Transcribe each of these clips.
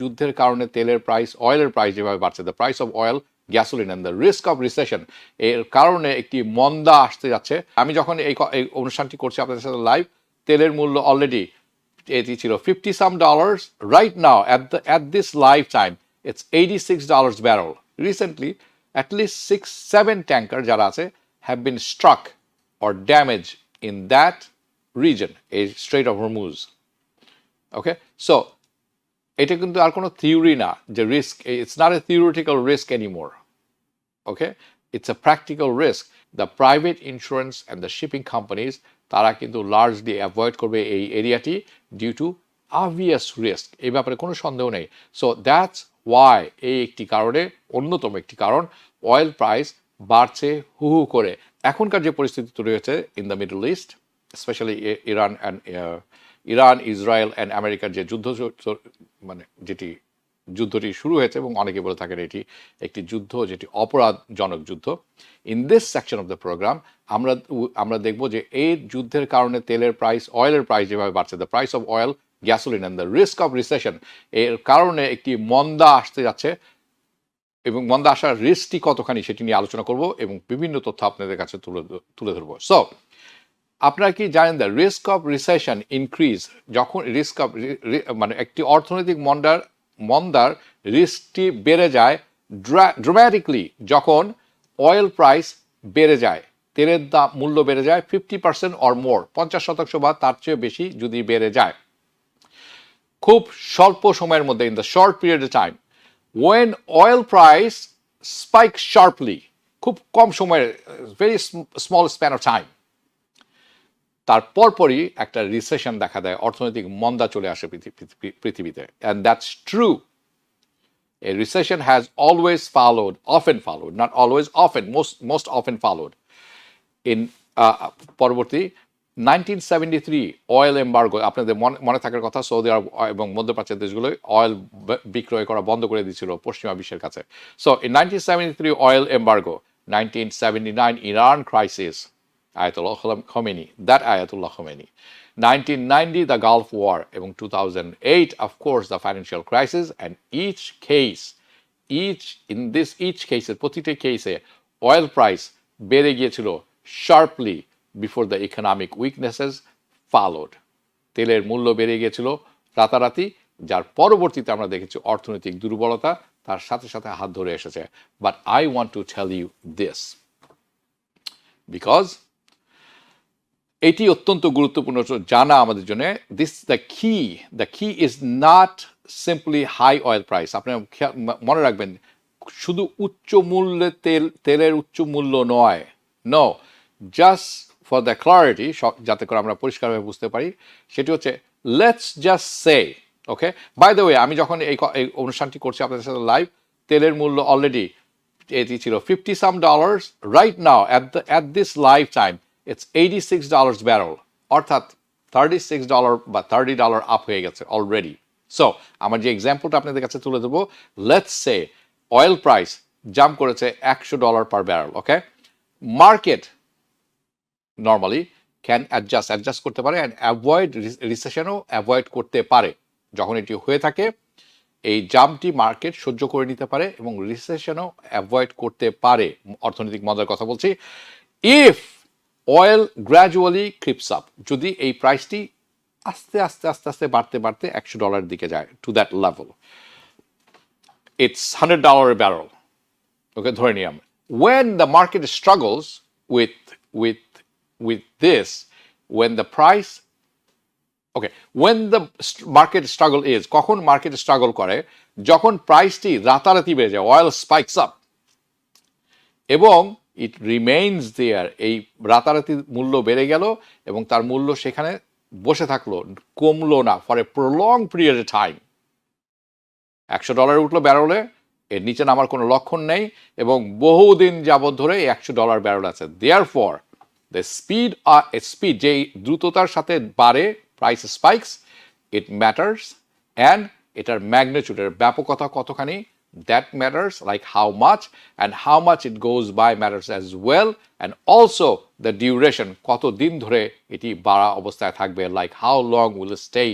যুদ্ধের কারণে তেলের প্রাইস, অয়েলের প্রাইস যেভাবে বাড়ছে, the price of oil, gasoline and the risk of recession, এর কারণে একটি মন্দা আসতে যাচ্ছে। আমি যখন এই অনুষ্ঠানটি করছি আপনাদের সাথে লাইভ, তেলের মূল্য অলরেডি এটি ছিল $50 right now at this lifetime it's $86 barrel. Recently at least 6-7 tanker যারা আছে have been struck or damaged in that region, a Strait of Hormuz. Okay, so এটা কিন্তু আর কোনো থিওরি না যে risk, it's not a theoretical risk anymore. Okay, it's a practical risk. The private insurance and the shipping companies তারা কিন্তু largely avoid করবে এই এরিয়াটি ডিউ টু অবভিয়াস রিস্ক, এই ব্যাপারে কোনো সন্দেহ নেই। সো দ্যাটস ওয়াই, এই একটি কারণে, অন্যতম একটি কারণ অয়েল প্রাইস বাড়ছে হু হু করে। এখনকার যে পরিস্থিতি তৈরি হয়েছে in the middle east, specially Iran, Israel and আমেরিকার যে যুদ্ধ, মানে যেটি যুদ্ধটি শুরু হয়েছে এবং অনেকে বলে থাকেন এটি একটি যুদ্ধ যেটি অপরাধজনক যুদ্ধ। In this section of the program আমরা দেখব যে এই যুদ্ধের কারণে তেলের প্রাইস, অয়েলের প্রাইস যেভাবে বাড়ছে, the price of oil, gasoline and the risk of recession, এর কারণে একটি মন্দা আসতে যাচ্ছে এবং মন্দা আসার রিস্কটি কতখানি সেটি নিয়ে আলোচনা করব এবং বিভিন্ন তথ্য আপনাদের কাছে তুলে ধরবো। সো আপনারা কি জানেন the risk of recession increase, যখন রিস্ক অফ মানে একটি অর্থনৈতিক মন্দার রিস্কটি বেড়ে যায় ড্রামাটিকলি যখন অয়েল প্রাইস বেড়ে যায়, তেলের দাম মূল্য বেড়ে যায় 50% অর মোর, 50% বা তার চেয়ে বেশি যদি বেড়ে যায় খুব স্বল্প সময়ের মধ্যে, in the short period of time, when oil price spike sharply, খুব কম সময়ের, very small span of time, তার পরপরই একটা রিসেশন দেখা দেয়, অর্থনৈতিক মন্দা চলে আসে পৃথিবীতে। And that's true. A recession has always followed, often followed, not always, often, most often followed. In পরবর্তী 1973 অয়েল এম্বার্গো, আপনাদের মনে থাকার কথা, সৌদি আরব এবং মধ্যপ্রাচ্যের দেশগুলোয় অয়েল বিক্রয় করা বন্ধ করে দিয়েছিল পশ্চিমা বিশ্বের কাছে। So in 1973 oil embargo, 1979 Iran crisis, Ayatollah Khomeini, that Ayatollah Khomeini, 1990 the Gulf War এবং 2008 of course the financial crisis, and each case প্রতিটি কেসে অয়েল প্রাইস বেড়ে গিয়েছিল sharply before the economic weaknesses followed. তেলের মূল্য বেড়ে গিয়েছিল রাতারাতি, যার পরবর্তীতে আমরা দেখেছি অর্থনৈতিক দুর্বলতা তার সাথে সাথে হাত ধরে এসেছে। But I want to tell you this because এটি অত্যন্ত গুরুত্বপূর্ণ জানা আমাদের জন্য। This the key is not simply high oil price. আপনি মনে রাখবেন, শুধু উচ্চ মূল্যে তেলের উচ্চ মূল্য নয়, no, just for the clarity, যাতে করে আমরা পরিষ্কারভাবে বুঝতে পারি, সেটি হচ্ছে let's just say, okay, by the way, আমি যখন এই অনুষ্ঠানটি করছি আপনাদের সাথে লাইভ, তেলের মূল্য অলরেডি এটি ছিল $50 right now at this lifetime it's $86 barrel, অর্থাৎ $36 বা $30 আপ হয়ে গেছে অলরেডি। সো আমার যে এক্সাম্পলটা আপনাদের কাছে তুলে দেবো, let's say oil price jump করেছে $100 per barrel, okay, market normally can adjust করতে পারে অ্যান্ড অ্যাভয়েড রিসেশনও অ্যাভয়েড করতে পারে। যখন এটি হয়ে থাকে এই জাম্পটি মার্কেট সহ্য করে নিতে পারে এবং রিসেশনও অ্যাভয়েড করতে পারে, অর্থনৈতিক মন্দার কথা বলছি। If oil gradually creeps up, যদি এই প্রাইসটি আস্তে আস্তে বাড়তে $100 দিকে যায়, to that level, it's $100 a barrel, okay, ধরে নিই আমরা। When the market struggles with this, when the price, okay, when the market struggle is, কখন মার্কেট স্ট্রাগল করে, যখন প্রাইসটি রাতারাতি বেড়ে যায়, অয়েল স্পাইকস আপ এবং ইট রিমেইনস দেয়ার, এই রাতারাতি মূল্য বেড়ে গেল এবং তার মূল্য সেখানে বসে থাকলো, কমলো না for a prolong period of time. $100 উঠলো ব্যারেলে, এর নিচে নামার কোনো লক্ষণ নেই এবং বহুদিন যাবৎ ধরে এই $100 ব্যারেল আছে। দেয়ারফর দ্য স্পিড যেই দ্রুততার সাথে বাড়ে price spikes, it matters, and এটার ম্যাগনিটিউডের ব্যাপকতা কতখানি, that matters, like how much it goes by matters as well, and also the duration, কত দিন ধরে এটি বাড়া অবস্থায় থাকবে, like how long will it stay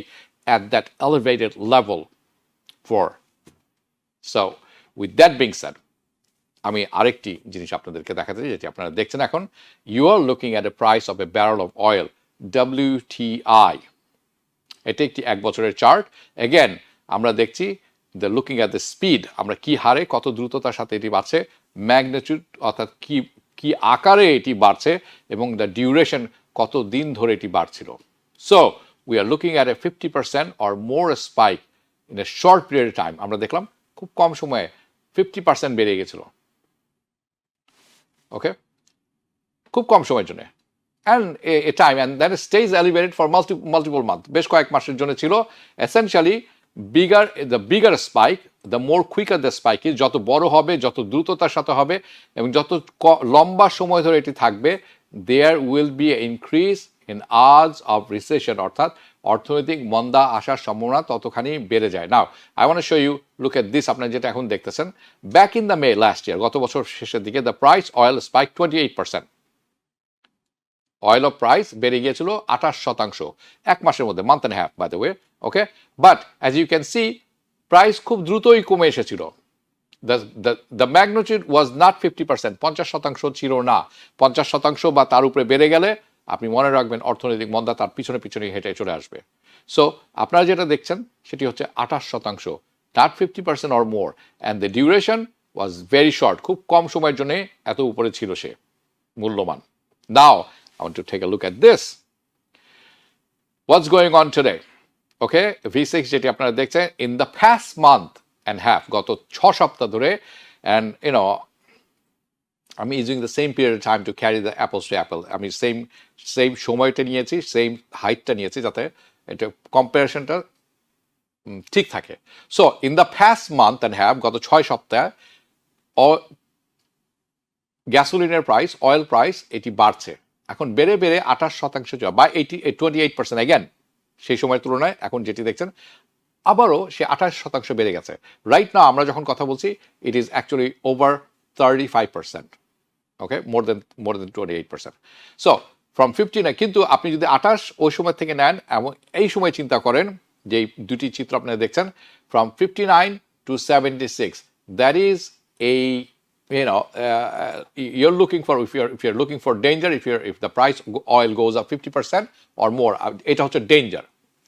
at that elevated level 4. So with that being said, আমি আরেকটি জিনিস আপনাদেরকে দেখাতে চাই যেটি আপনারা দেখছেন এখন। You are looking at a price of a barrel of oil WTI। এটা একটি 1 বছরের চার্ট। এগেন আমরা দেখছি the looking at the speed, আমরা কি হারে কত দ্রুততার সাথে এটি বাড়ছে, ম্যাগনিটিউড অর্থাৎ কি আকারে এটি বাড়ছে, এবং দ্য ডিউরেশন কত দিন ধরে এটি বাড়ছিল। So we are looking at A 50% or more spike in a short period of time. আমরা দেখলাম খুব কম সময়ে 50% বেড়ে গেছিল। ওকে, খুব কম সময়ের জন্য, and a time and that stage elevated for multiple month, বেশ কয়েক মাসের জন্য ছিল। Essentially the bigger spike, the more quicker the spike is, যত বড় হবে, যত দ্রুততার সাথে হবে এবং যত লম্বা সময় ধরে এটি থাকবে, there will be increase in odds of recession, অর্থাৎ অর্থনৈতিক মন্দা আসার সম্ভাবনা ততখানি বেড়ে যায়। Now I want to show you, look at this, আপনারা যেটা এখন দেখতেছেন, back in the May last year, গত বছর শেষের দিকে, the price oil spike 28%। Oil of price বেড়ে গিয়েছিল 28%, 1 মাসের মধ্যে, month and half by the way. Okay, but as you can see price খুব দ্রুতই কমে এসেছিল। দ্য ম্যাগনিটিউড ওয়াজ নট 50%, 50% ছিল না। 50% বা তার উপরে বেড়ে গেলে আপনি মনে রাখবেন অর্থনৈতিক মন্দা তার পিছনে পিছনে হেঁটে চলে আসবে। সো আপনারা যেটা দেখছেন সেটি হচ্ছে 28%, not 50% or more, and the duration was very short, খুব কম সময়ের জন্য এত উপরে ছিল সে মূল্যমান। নাও I want to take a look at this. What's going on today? Okay, V6 যেটি আপনারা দেখছেন, in the past month and half, গত 6 সপ্তাহ ধরে, and you know, I'm using the same period of time to carry the apples to apple. আমি same সময়টা নিয়েছি, same হাইটটা নিয়েছি যাতে এটা কম্পারিশনটা ঠিক থাকে। So in the past month and have, গত 6 সপ্তাহে গ্যাসোলিনের প্রাইস, অয়েল প্রাইস এটি বাড়ছে। এখন বেড়ে বেড়ে 28% বা 28% অ্যাগেন সেই সময়ের তুলনায় এখন যেটি দেখছেন আবারও সে 28% বেড়ে গেছে। রাইট নাও আমরা যখন কথা বলছি it is actually over 35%। Okay, more then 28%। So from 59, কিন্তু আপনি যদি 28 ওই সময় থেকে নেন এবং এই সময় চিন্তা করেন, যে দুটি চিত্র আপনারা দেখছেন, ফ্রম 59 to 76, দ্যাট ইজ এই you're looking for, if you're looking for danger, if the price oil goes up 50% or more, এটা হচ্ছে danger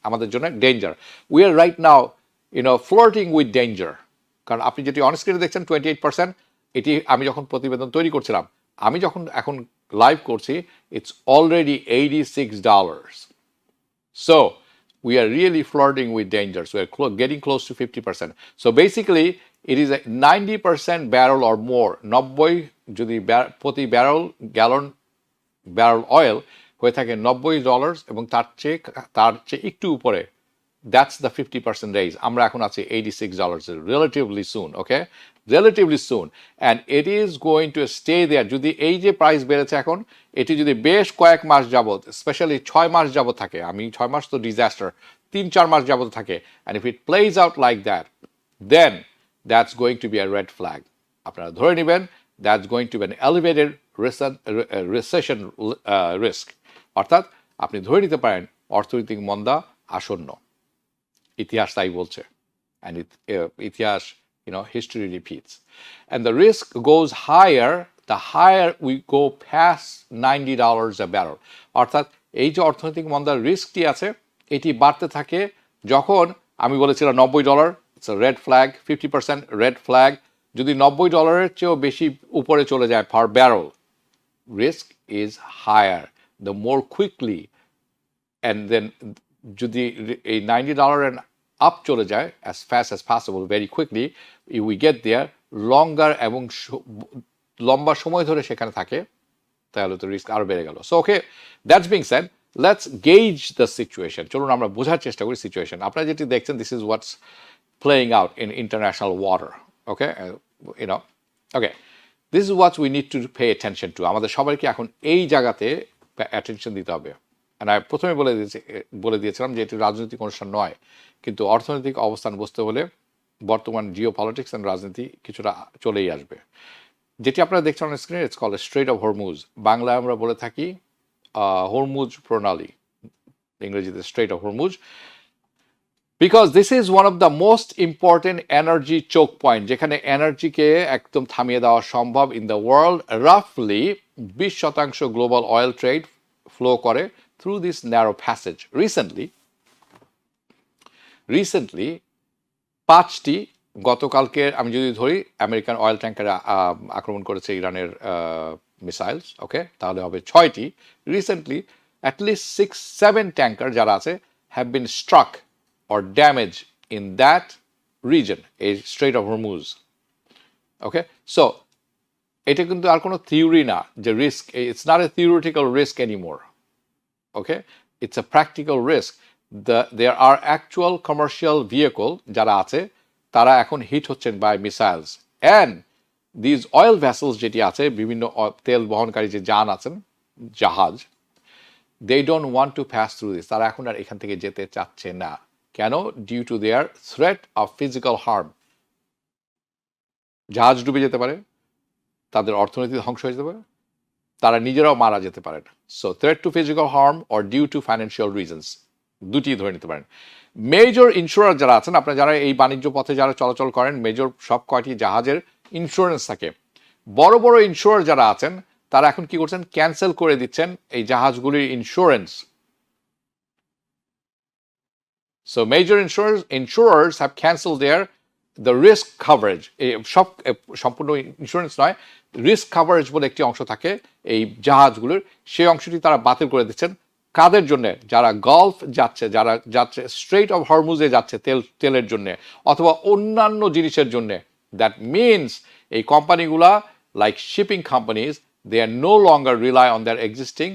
আমাদের জন্য, danger. We are right now flirting with danger, কারণ আপনি যেটি অন স্ক্রিনে দেখছেন 28%, এটি আমি যখন প্রতিবেদন তৈরি করছিলাম, আমি যখন এখন লাইভ করছি, it's already $86. So we are really flirting with danger. So we're getting close to 50%. So basically it is a 90% barrel or more, 90 যদি প্রতি ব্যারেল অয়েল হয়ে থাকে $90 এবং তার চেয়ে একটু উপরে, that's the 50% raise. আমরা এখন আছি $86, relatively soon, okay, relatively soon, and it is going to stay there. যদি এই যে প্রাইস বেড়েছে এখন, এটি যদি বেশ কয়েক মাস যাবত, স্পেশালি 6 মাস যাবত থাকে, আমি 6 মাস তো ডিজাস্টার, 3-4 মাস যাবত থাকে, and if it plays out like that, then that's going to be a red flag. আপনারা ধরে নেবেন that's going to be an elevated recession risk, অর্থাৎ আপনি ধরে নিতে পারেন অর্থনৈতিক মন্দা আসন্ন। ইতিহাস তাই বলছে, and ইতিহাস, history repeats, and the risk goes higher the higher we go past $90 a barrel. অর্থাৎ এই যে অর্থনৈতিক মন্দার রিস্কটি আছে এটি বাড়তে থাকে যখন, আমি বলেছিলাম $90, it's a red flag, 50% red flag, যদি $90 চেয়েও বেশি উপরে চলে যায় per barrel, risk is higher, the more quickly, and then যদি এই $90 and up চলে যায় as fast as possible, very quickly, if we get there, longer এবং লম্বা সময় ধরে সেখানে থাকে, তাহলে তো রিস্ক আরো বেড়ে গেল। So okay, that's being shed, let's gauge the situation. চলুন আমরা বোঝার চেষ্টা করি সিচুয়েশন। আপনারা যেটি দেখছেন, this is what's playing out in international water. Okay, okay, this is what we need to pay attention to. আমাদের সবাইকে এখন এই জায়গাতে অ্যাটেনশন দিতে হবে। আমি প্রথমে বলে দিয়েছিলাম যে এটি রাজনৈতিক অনুষ্ঠান নয়, কিন্তু অর্থনৈতিক অবস্থান বুঝতে হলে বর্তমান জিও পলিটিক্স অ্যান্ড রাজনীতি কিছুটা চলেই আসবে। যেটি আপনারা দেখছেন অন স্ক্রিনে, it's called strait of Hormuz. বাংলায় আমরা বলে থাকি হরমুজ প্রণালী, ইংরেজিতে strait of Hormuz. Because this is one of the most important energy choke point, যেখানে এনার্জিকে একদম থামিয়ে দেওয়া সম্ভব ইন দ্য ওয়ার্ল্ড। রাফলি 20% গ্লোবাল অয়েল ট্রেড ফ্লো করে through this narrow passage. Recently 5টি, গতকালকে আমি যদি ধরি আমেরিকান অয়েল ট্যাঙ্কারে আক্রমণ করেছে ইরানের মিসাইলস, ওকে, তাহলে হবে 6টি। রিসেন্টলি অ্যাটলিস্ট 6-7 ট্যাঙ্কার যারা আছে have been struck or damage in that region, a Strait of Hormuz. Okay, so এটা কিন্তু আর কোনো থিওরি না যে risk, it's not a theoretical risk anymore. Okay, it's a practical risk. There are actual commercial vehicle যারা আছে তারা এখন hit হচ্ছেন by missiles and these oil vessels যেটি আছে, বিভিন্ন তেল বহনকারী যে যান আছেন, জাহাজ, they don't want to pass through this. তারা এখন আর এখান থেকে যেতে চাচ্ছে না। কেন? Due to their threat of physical harm. জাহাজ ডুবে যেতে পারে, তাদের অর্থনীতি ধ্বংস হয়ে যেতে পারে, তারা নিজেরাও মারা যেতে পারেন। So threat to physical harm or due to financial reasons, দুটি ধরে নিতে পারেন। মেজর ইন্স্যুরার যারা আছেন, আপনারা যারা এই বাণিজ্য পথে যারা চলাচল করেন, মেজর সব কয়টি জাহাজের ইন্স্যুরেন্স থাকে। বড় বড় ইন্স্যুরার যারা আছেন তারা এখন কি করছেন? ক্যান্সেল করে দিচ্ছেন এই জাহাজগুলির insurance. So major insurers have canceled the risk coverage. সব সম্পূর্ণ ইন্স্যুরেন্স নয়, রিস্ক কাভারেজ বলে একটি অংশ থাকে এই জাহাজগুলোর, সেই অংশটি তারা বাতিল করে দিচ্ছেন। কাদের জন্য? যারা গলফ যাচ্ছে, যারা যাচ্ছে স্ট্রেট অফ হরমুজে যাচ্ছে তেলের জন্য অথবা অন্যান্য জিনিসের জন্য। দ্যাট মিনস এই কোম্পানিগুলা like shipping companies, they are no longer rely on their existing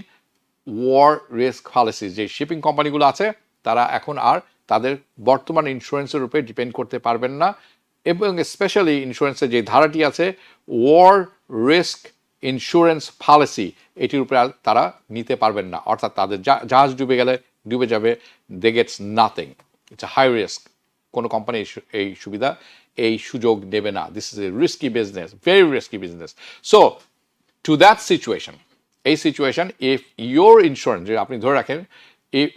war risk policies. যে শিপিং কোম্পানিগুলো আছে তারা এখন আর তাদের বর্তমান ইন্স্যুরেন্সের উপরে ডিপেন্ড করতে পারবেন না, এবং স্পেশালি ইন্স্যুরেন্সের যে ধারাটি আছে ওয়ার রিস্ক ইন্স্যুরেন্স পলিসি, এটির উপরে তারা নিতে পারবেন না। অর্থাৎ তাদের জাহাজ ডুবে যাবে, they gets nothing. It's high risk. কোনো কোম্পানি এই সুযোগ নেবে না। This is a risky business, very risky business. So to that situation, এই সিচুয়েশন, ইফ ইয়োর ইন্স্যুরেন্স, যে আপনি ধরে রাখেন,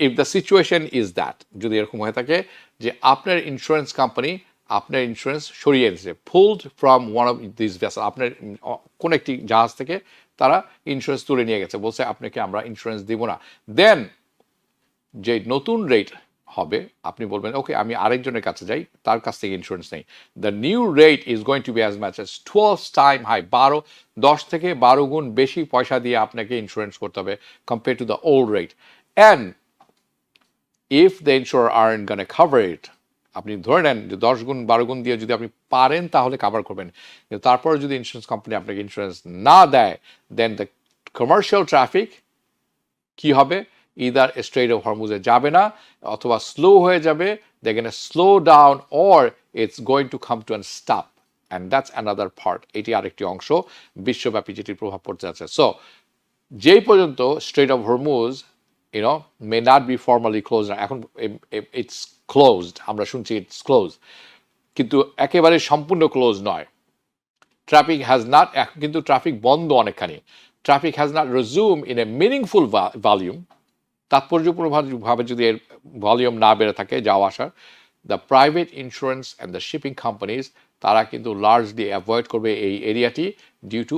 if the situation is that, যদি এরকম হয়ে থাকে যে আপনার ইন্স্যুরেন্স কোম্পানি আপনার ইন্স্যুরেন্স সরিয়ে দিয়েছে, pulled from one of these vessels, আপনার কোন একটি জাহাজ থেকে তারা ইন্স্যুরেন্স তুলে নিয়ে গেছে, বলছে আপনাকে আমরা ইন্স্যুরেন্স দিব না, দেন যে নতুন রেট হবে আপনি বলবেন ওকে আমি আরেকজনের কাছে যাই, তার কাছ থেকে ইন্স্যুরেন্স নেই। The new rate is going to be as much as 12 time high. 10 থেকে 12 গুণ বেশি পয়সা দিয়ে আপনাকে ইন্স্যুরেন্স করতে হবে compare to the old rate. And if the insurer aren't going to cover it, আপনি ধরে নেন যে 10 গুণ 12 গুণ দিয়ে যদি আপনি পারেন তাহলে কাভার করবেন, কিন্তু তারপর যদি ইন্স্যুরেন্স কোম্পানি আপনাকে ইন্স্যুরেন্স না দেয়, দেন দ্য কমার্শিয়াল ট্রাফিক কি হবে? ইদার স্ট্রেট অফ হরমুজে যাবে না, অথবা স্লো হয়ে যাবে, they can slow down, or it's going to come to an stop, and that's another part. এটি আরেকটি অংশ বিশ্বব্যাপী যেটির প্রভাব পড়তে যাচ্ছে। সো যেই পর্যন্ত straight of Hormuz may not be formally closed. এখন it's closed, আমরা শুনছি it's closed, কিন্তু একেবারে সম্পূর্ণ ক্লোজ নয়। ট্রাফিক হ্যাজ নট, এখন কিন্তু ট্রাফিক বন্ধ অনেকখানি। Traffic has not resume in a meaningful volume. তাৎপর্যপূর্ণভাবে যদি এর ভলিউম না বেড়ে থাকে যাওয়া আসার, the private insurance and the shipping companies তারা কিন্তু লার্জলি অ্যাভয়েড করবে এই এরিয়াটি ডিউ টু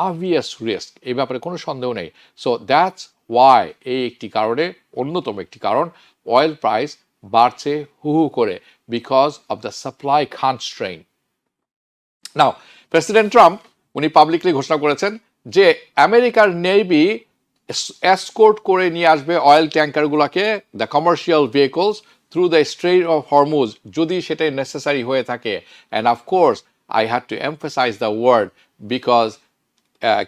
obvious রিস্ক। এই ব্যাপারে কোনো সন্দেহ নেই। সো দ্যাটস ওয়াই, এই একটি কারণে, অন্যতম একটি কারণ অয়েল প্রাইস বাড়ছে হু হু করে, because of the supply constrain. Now President Trump উনি পাবলিকলি ঘোষণা করেছেন যে আমেরিকার নেভি এসকোর্ট করে নিয়ে আসবে অয়েল ট্যাঙ্কারগুলোকে, the commercial vehicles, through the strait of Hormuz, যদি সেটা নেসেসারি হয়ে থাকে। And of course I had to emphasise the word, because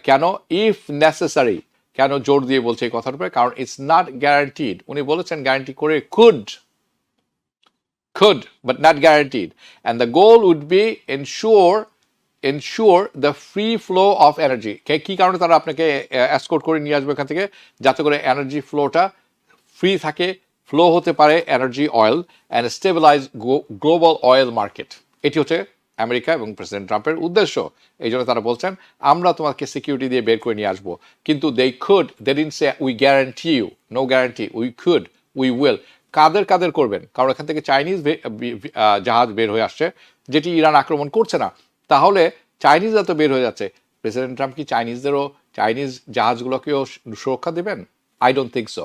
কেন ইফ নেসেসারি, কেন জোর দিয়ে বলছে এই কথার উপরে? কারণ ইটস নট গ্যারান্টিড। উনি বলেছেন গ্যারান্টি করে could but not guaranteed, and the goal would be ensure the free flow of energy. কি কারণে তারা আপনাকে এসকোর্ট করে নিয়ে আসবে এখান থেকে? যাতে করে এনার্জি ফ্লোটা ফ্রি থাকে, ফ্লো হতে পারে energy oil, and stabilize global oil market. এটি হচ্ছে আমেরিকা এবং প্রেসিডেন্ট ট্রাম্পের উদ্দেশ্য। এই জন্য তারা বলছেন আমরা তোমাকে সিকিউরিটি দিয়ে বের করে নিয়ে আসবো, কিন্তু they didn't say we guarantee you, no guarantee, we could, we will, কাদের কাদের করবেন, কারণ এখান থেকে চাইনিজ জাহাজ বের হয়ে আসছে যেটি ইরান আক্রমণ করছে না, তাহলে চাইনিজরা তো বের হয়ে যাচ্ছে, প্রেসিডেন্ট ট্রাম্প কি চাইনিজ জাহাজগুলোকেও সুরক্ষা দেবেন? I don't think so.